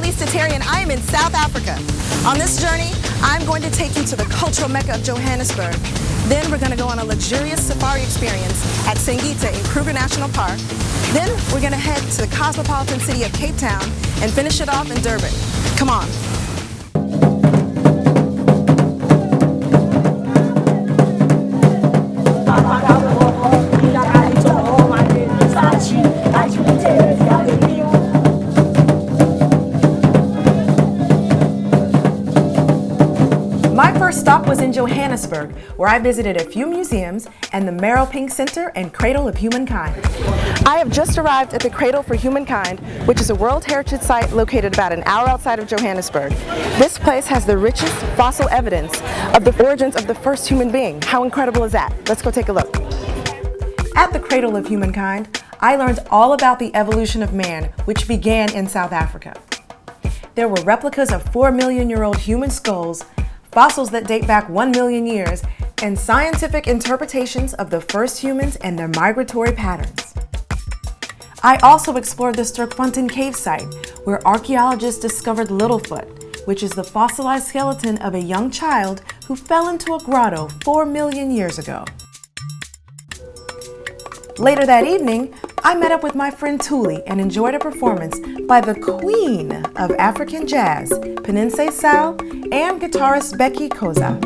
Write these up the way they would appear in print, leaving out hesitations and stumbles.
Lisa Teri, and I am in South Africa. On this journey, I'm going to take you to the cultural mecca of Johannesburg. Then we're going to go on a luxurious safari experience at Singita in Kruger National Park. Then we're going to head to the cosmopolitan city of Cape Town and finish it off in Durban. Come on. My first stop was in Johannesburg, where I visited a few museums and the Meroping Center and Cradle of Humankind. I have just arrived at the Cradle for Humankind, which is a World Heritage Site located about an hour outside of Johannesburg. This place has the richest fossil evidence of the origins of the first human being. How incredible is that? Let's go take a look. At the Cradle of Humankind, I learned all about the evolution of man, which began in South Africa. There were replicas of 4-million-year-old human skulls, fossils that date back 1 million years, and scientific interpretations of the first humans and their migratory patterns. I also explored the Sterkfontein cave site, where archaeologists discovered Littlefoot, which is the fossilized skeleton of a young child who fell into a grotto 4 million years ago. Later that evening, I met up with my friend Thuli and enjoyed a performance by the queen of African jazz, Peninse Sal, and guitarist Becky Koza.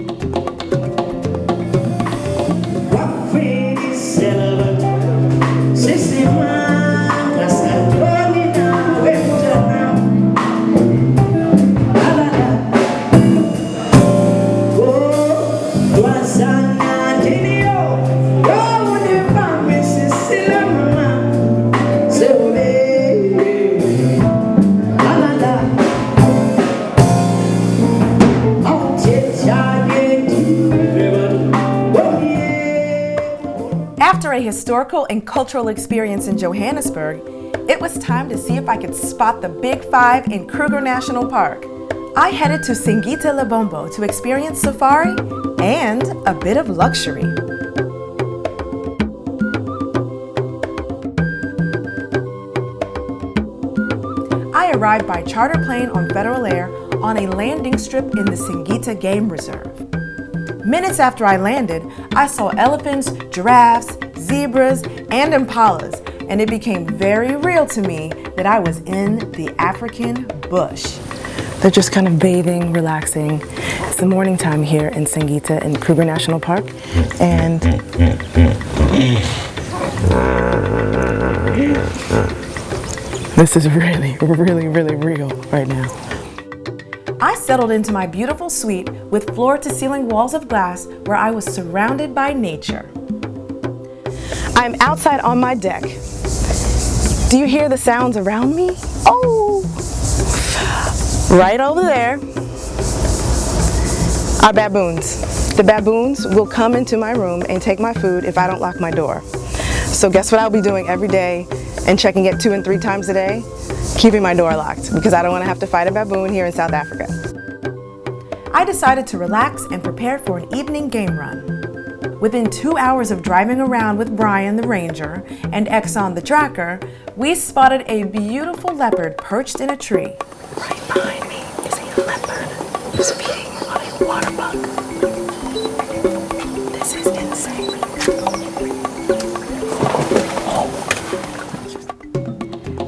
After a historical and cultural experience in Johannesburg, it was time to see if I could spot the Big Five in Kruger National Park. I headed to Singita Lebombo to experience safari and a bit of luxury. I arrived by charter plane on Federal Air on a landing strip in the Singita Game Reserve. Minutes after I landed, I saw elephants, giraffes, zebras, and impalas, and it became very real to me that I was in the African bush. They're just kind of bathing, relaxing. It's the morning time here in Singita in Kruger National Park, and this is really, really, really real right now. I settled into my beautiful suite with floor-to-ceiling walls of glass where I was surrounded by nature. I'm outside on my deck. Do you hear the sounds around me? Oh! Right over there are baboons. The baboons will come into my room and take my food if I don't lock my door. So guess what I'll be doing every day and checking it 2 and 3 times a day? Keeping my door locked, because I don't want to have to fight a baboon here in South Africa. I decided to relax and prepare for an evening game run. Within 2 hours of driving around with Brian the ranger and Exxon the tracker, we spotted a beautiful leopard perched in a tree. Right behind me is a leopard who's feeding on a water bug. This is insane.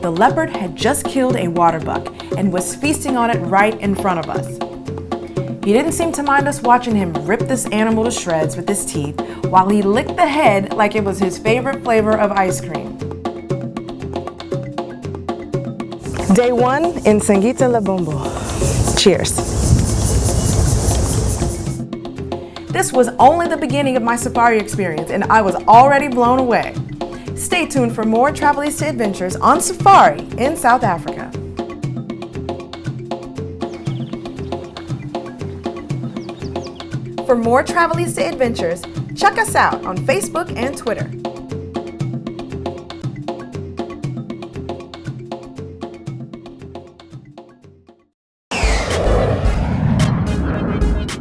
The leopard had just killed a water buck and was feasting on it right in front of us. He didn't seem to mind us watching him rip this animal to shreds with his teeth while he licked the head like it was his favorite flavor of ice cream. Day 1 in Singita Lebombo. Cheers. This was only the beginning of my safari experience, and I was already blown away. Stay tuned for more Travelista adventures on safari in South Africa. For more Travelista adventures, check us out on Facebook and Twitter.